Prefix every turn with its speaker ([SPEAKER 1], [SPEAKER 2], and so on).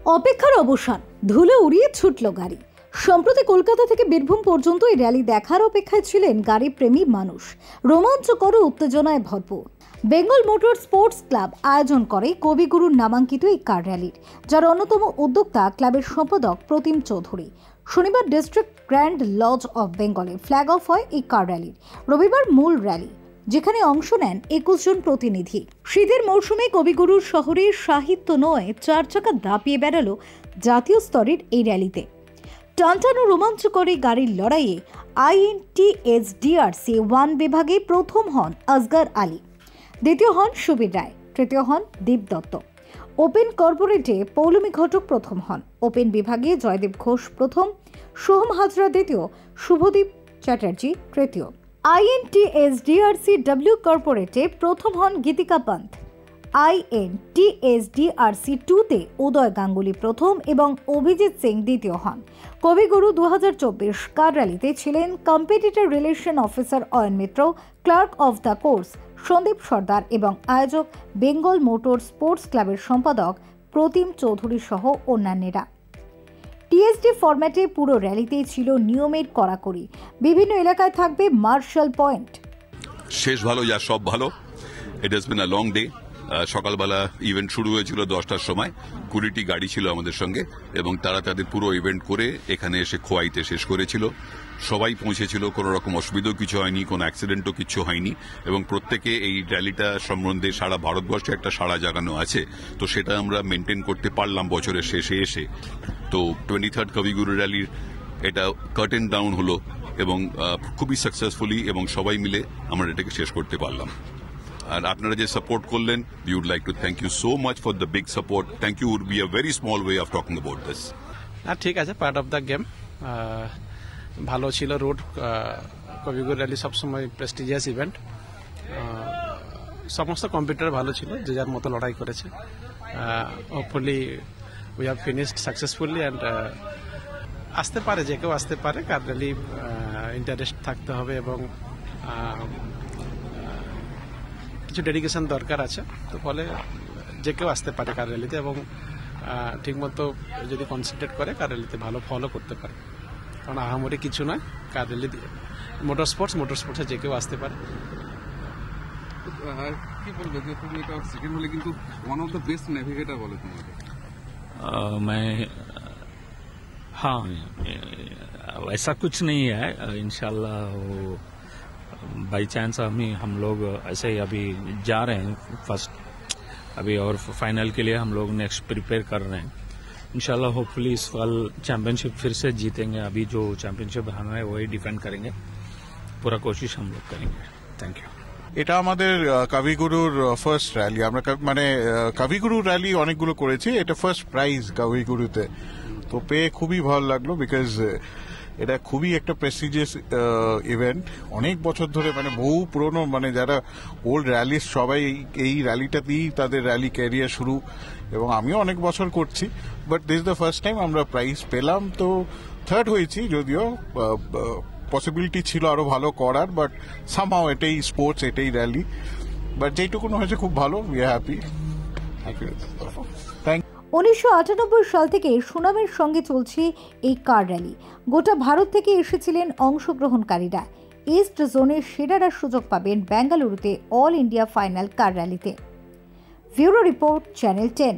[SPEAKER 1] অপেক্ষার অবসান, ধুলো উড়িয়ে ছুটল গাড়ি। সম্প্রতি কলকাতা থেকে বীরভূম পর্যন্ত এই র্যালি দেখার অপেক্ষায় ছিলেন গাড়ি প্রেমী মানুষ। রোমাঞ্চকর ও উত্তেজনায় ভরপুর। বেঙ্গল মোটর স্পোর্টস ক্লাব আয়োজন করে কবিগুরুর নামাঙ্কিত এই কার র্যালির, যার অন্যতম উদ্যোক্তা ক্লাবের সম্পাদক প্রতিম চৌধুরী। শনিবার ডিস্ট্রিক্ট গ্র্যান্ড লজ অফ বেঙ্গলে ফ্ল্যাগ অফ হয় এই কার র্যালির। রবিবার মূল র্যালি, যেখানে অংশ নেন 21 জন প্রতিনিধি। শীতের মৌসুমে কবিগুরুর শহরে সাহিত্য নয়, চার চাকা দাপিয়ে বেড়ালো জাতীয় স্তরের এই র্যালিতে। টানটান ও রোমাঞ্চকর এই গাড়ির লড়াইয়ে INTSDRC 1 বিভাগে প্রথম হন আসগর আলী, দ্বিতীয় হন সুবীর রায়, তৃতীয় হন দীপ দত্ত। ওপেন কর্পোরেটে পৌলমী ঘটক প্রথম হন। ওপেন বিভাগে জয়দেব ঘোষ প্রথম, সোহম হাজরা দ্বিতীয়, শুভদীপ চ্যাটার্জি তৃতীয়। INTSDRC W কর্পোরেটে প্রথম হন গীতিকা পান্থ। INTSDRC 2-তে উদয় গাঙ্গুলি প্রথম এবং অভিজিৎ সিং দ্বিতীয় হন। কবিগুরু 2024 কার র্যালিতে ছিলেন competitor relation officer Ayan Mitra, clerk of the course Sandip Sardar এবং আয়োজক বেঙ্গল মোটর স্পোর্টস ক্লাবের সম্পাদক প্রতিম চৌধুরী সহ অন্যান্যরা। টিএসডি ফরম্যাটে পুরো র্যালিতেই ছিল নিয়মের কড়াকড়ি। বিভিন্ন এলাকায় থাকবে মার্শাল পয়েন্ট।
[SPEAKER 2] শেষ ভালো, যা সব ভালো। It has been a long day. সকালবেলা ইভেন্ট শুরু হয়েছিল 10টার সময়। 20টি গাড়ি ছিল আমাদের সঙ্গে এবং তারা তাদের পুরো ইভেন্ট করে এখানে এসে খোয়াইতে শেষ করেছিল। সবাই পৌঁছেছিল, কোনো রকম অসুবিধাও কিছু হয়নি, কোনো অ্যাক্সিডেন্টও কিছু হয়নি এবং প্রত্যেকে এই র্যালিটা সম্বন্ধে সারা ভারতবর্ষে একটা সাড়া জাগানো আছে, তো সেটা আমরা মেনটেন করতে পারলাম বছরের শেষে এসে। তো 23rd কবিগুরু র্যালির এটা কার্টেন ডাউন হলো এবং খুবই সাকসেসফুলি এবং সবাই মিলে আমরা এটাকে শেষ করতে পারলাম। আর আপনারা যে সাপোর্ট করলেন, we would like to thank you so much for the big support. Thank you would be a very small way of talking about this.
[SPEAKER 3] ঠিক আছে, পার্ট অফ দ্য গেম। ভালো ছিল রোড। কবিগুরু র্যালি সবসময় prestigious event. সমস্ত competitor ভালো ছিল, যে যার মতো লড়াই করেছে। Hopefully we have finished successfully and আসতে পারে, যে কেউ আসতে পারে। কার র্যালি ইন্টারেস্ট থাকতে হবে এবং কিছু ডেডিকেশন দরকার আছে, তো ফলে যে কেউ আসতে পারে কার র্যালিতে এবং ঠিকমতো যদি কনসেন্ট্রেট করে কার র্যালিতে ভালো ফলো করতে পারে। কারণ আহামরি কিছু নয়, কার র্যালি মোটর স্পোর্টসে যে কেউ আসতে পারে।
[SPEAKER 4] কি বলবে যে তুমি এটা সেকেন্ড হলে কিন্তু one of the best navigator বলে তোমাকে?
[SPEAKER 5] हाँ, ऐसा कुछ नहीं है। इंशाल्लाह वो बाई चांस हम लोग ऐसे ही अभी जा रहे हैं फर्स्ट अभी, और फाइनल के लिए हम लोग नेक्स्ट प्रिपेयर कर रहे हैं। इंशाल्लाह होपफुली इस साल चैंपियनशिप फिर से जीतेंगे। अभी जो चैंपियनशिप हमें है वही डिफेंड करेंगे, पूरा कोशिश हम लोग करेंगे। Thank you.
[SPEAKER 6] এটা আমাদের কবিগুরুর ফার্স্ট র্যালি। আমরা মানে কবিগুরু র্যালি অনেকগুলো করেছি, এটা ফার্স্ট প্রাইজ কবিগুরুতে, তো পেয়ে খুবই ভালো লাগলো। বিকজ এটা খুবই একটা প্রেস্টিজিয়াস ইভেন্ট। অনেক বছর ধরে, মানে বহু পুরনো, মানে যারা ওল্ড র্যালিস্ট সবাই এই র্যালিটাতেই তাদের র্যালি ক্যারিয়ার শুরু, এবং আমিও অনেক বছর করছি। But this the first time আমরা প্রাইজ পেলাম। তো থার্ড হয়েছি, যদিও পসিবিলিটি ছিল আরো ভালো করার, বাট সামহাও এটাই স্পোর্টস, এটাই র্যালি। বাট যেইটুকুন হয়েছে খুব ভালো, উই আর হ্যাপি। থ্যাংক
[SPEAKER 1] 1998 সাল থেকে সুনামের সঙ্গে চলছে এই কার র্যালি। গোটা ভারত থেকে এসেছিলেন অংশগ্রহণকারীরা। ইস্ট জোনের সেরারা সুযোগ পাবেন বেঙ্গালুরুতে অল ইন্ডিয়া ফাইনাল কার র্যালিতে। Bureau report, channel 10।